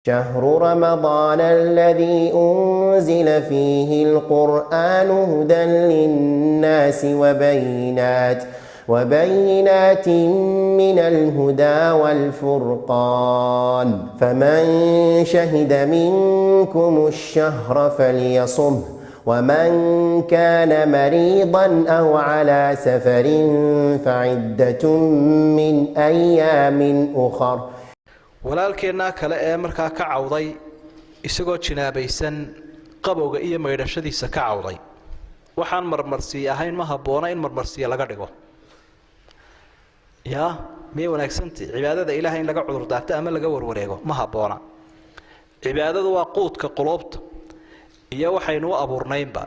شهر رمضان الذي أنزل فيه القرآن هدى للناس وبينات من الهدى والفرقان فمن شهد منكم الشهر فليصمه ومن كان مريضا أو على سفر فعدة من أيام أخر. walaalkeennaa kale ee markaa ka cawday isagoo jinaabaysan qabowga iyo maydhashadiisa ka cawday waxaan marmarsiyo ahayn ma habboona in marmarsiyo laga dhigo yaa miyay wanaagsantahay cibaadada ilaahay in laga cudur daarto ama laga warwareego ma habboona cibaadadu waa quudka qulubta iyo waxaynu u abuurnaynba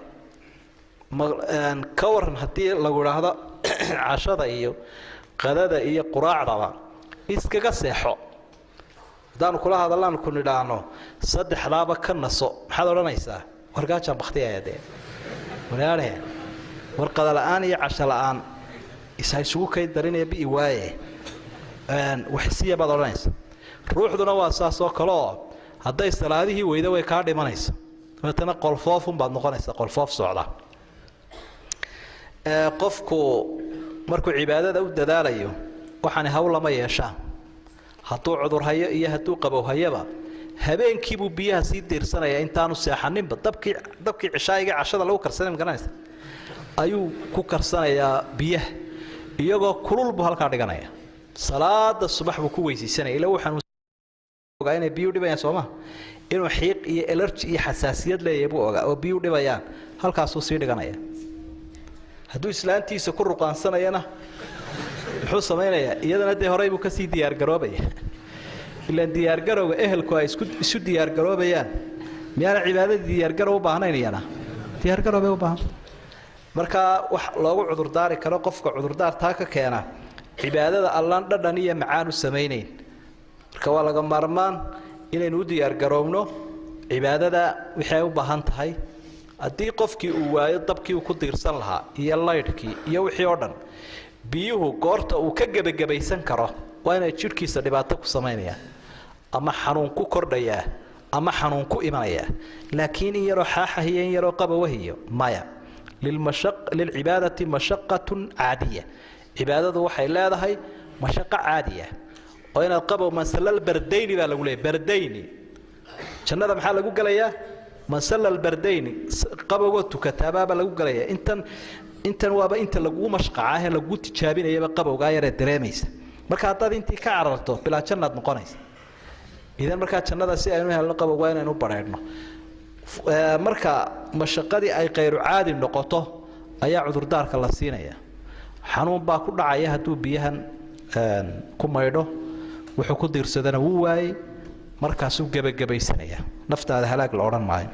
ka waran haddii lagu idhaahdo cashada iyo qadada iyo quraacdaba iskaga seexo haddaanu kula hadallaan ku nidhaahno saddexdaaba ka naso maxaad odhanaysaa wargaajaan baktiyaya dee walaalahe war qada la'aan iyo casho la'aan isa isugu kay darinaya bi'i waaye waxsiya baad odhanaysa ruuxduna waa saas oo kale oo hadday salaadihii weyda way kaa dhimanaysa dabeetana qolfoofun baad noqonaysaa qolfoof socda qofku markuu cibaadada u dadaalayo waxaani hawl lama yeeshaan hadduu cudur hayo iyo hadduu qabow hayaba habeenkiibuu biyaha sii diirsanaya intaanu seexaninba dabkii cishaayiga cashada lagu karsanay magaranaysa ayuu ku karsanayaa biyaha iyagoo kulul buu halkaa dhiganaya salaada subax buu ku weysiisanaya ilaa waxaan ogaa inay biyo dhibayaan Soomaa inuu xiiq iyo allergy iyo xasaasiyad leeyahay buu ogaa oo biyo dhibayaan halkaas uu sii dhiganaya hadduu islaantiisa ku ruqaansanayana muxuu sameeyaa iyadana de horay buu ka sii diyaar garoobaya ilaan diyaar garowga ehelku ay isu diyaar garoobayaan miyana cibaadada diyaar garow u baahnaynayana diyaar garoobay u baahan marka wax loogu cudur daari karo qofka cudur daarta ka keena cibaadada Allah dhadhan iyo macaan u sameeyeen marka waa laga maarmaan inaynu u diyaar garoobno cibaadada waxay u baahan tahay haddii qofkii uu waayo dabkii uu ku diirsan lahaa iyo laydhkii iyo wixii oo dhan biyuhu goorta uu ka gabagabaysan karo waa inay jirkiisa dhibaato ku sameeyaan ama xanuun ku kordhaya ama xanuun ku imanaya laakiin yaro xaaxahiyo yaro qabawahiyo maya lilcibaadati mashaqqatun caadiya cibaadadu waxay leedahay mashaqo caadiya oo inaad qabow masalal bardayni baa lagu leeyahay bardayni jannada maxaa lagu galayaa masalal bardayni qabowga tukataaba lagu galayaa intan waaba inta lagu mashqaaca ee lagu tijaabinayaba qabowga yar ee dareemaysa marka haddaad intii ka cararto bilaa jannad noqonaysa idan marka jannada si aynu helno qabowga inaynu bareerno marka mashaqadii ay qeyr caadi noqoto ayaa cudur daarka la siinaya xanuun baa ku dhacaya hadduu biyahan ku maydho wuxuu ku diirsadana wuu waayay markaas uu gabagabaysanaya naftaada halaag la oran maayo